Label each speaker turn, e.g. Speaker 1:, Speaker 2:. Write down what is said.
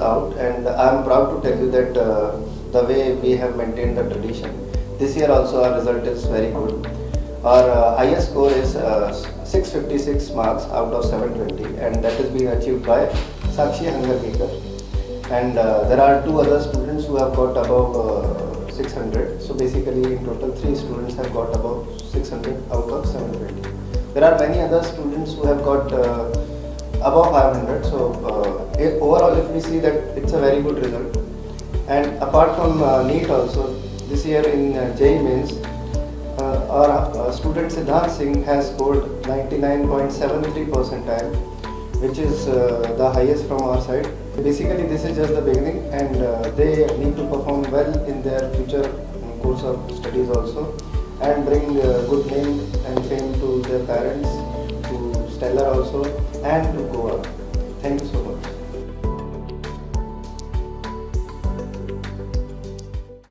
Speaker 1: out, and I am proud to tell you that the way we have maintained the tradition, this year also our result is very good. Our highest score is 656 marks out of 720, and that is being achieved by Sakshi Hangarkar. And there are two other students who have got above 600. So basically in total 3 students have got above 600 out of 720. There are many other students who have got above 500. So overall if we see that it's a very good result. And apart from NEET also, this year in JEE Mains, our student Siddhant Singh has scored 99.73 percentile, which is the highest from our side. Basically this is just the beginning, and they need to perform well in their future course of studies also, and bring good name and fame to their parents, to Stellar also, and to Goa.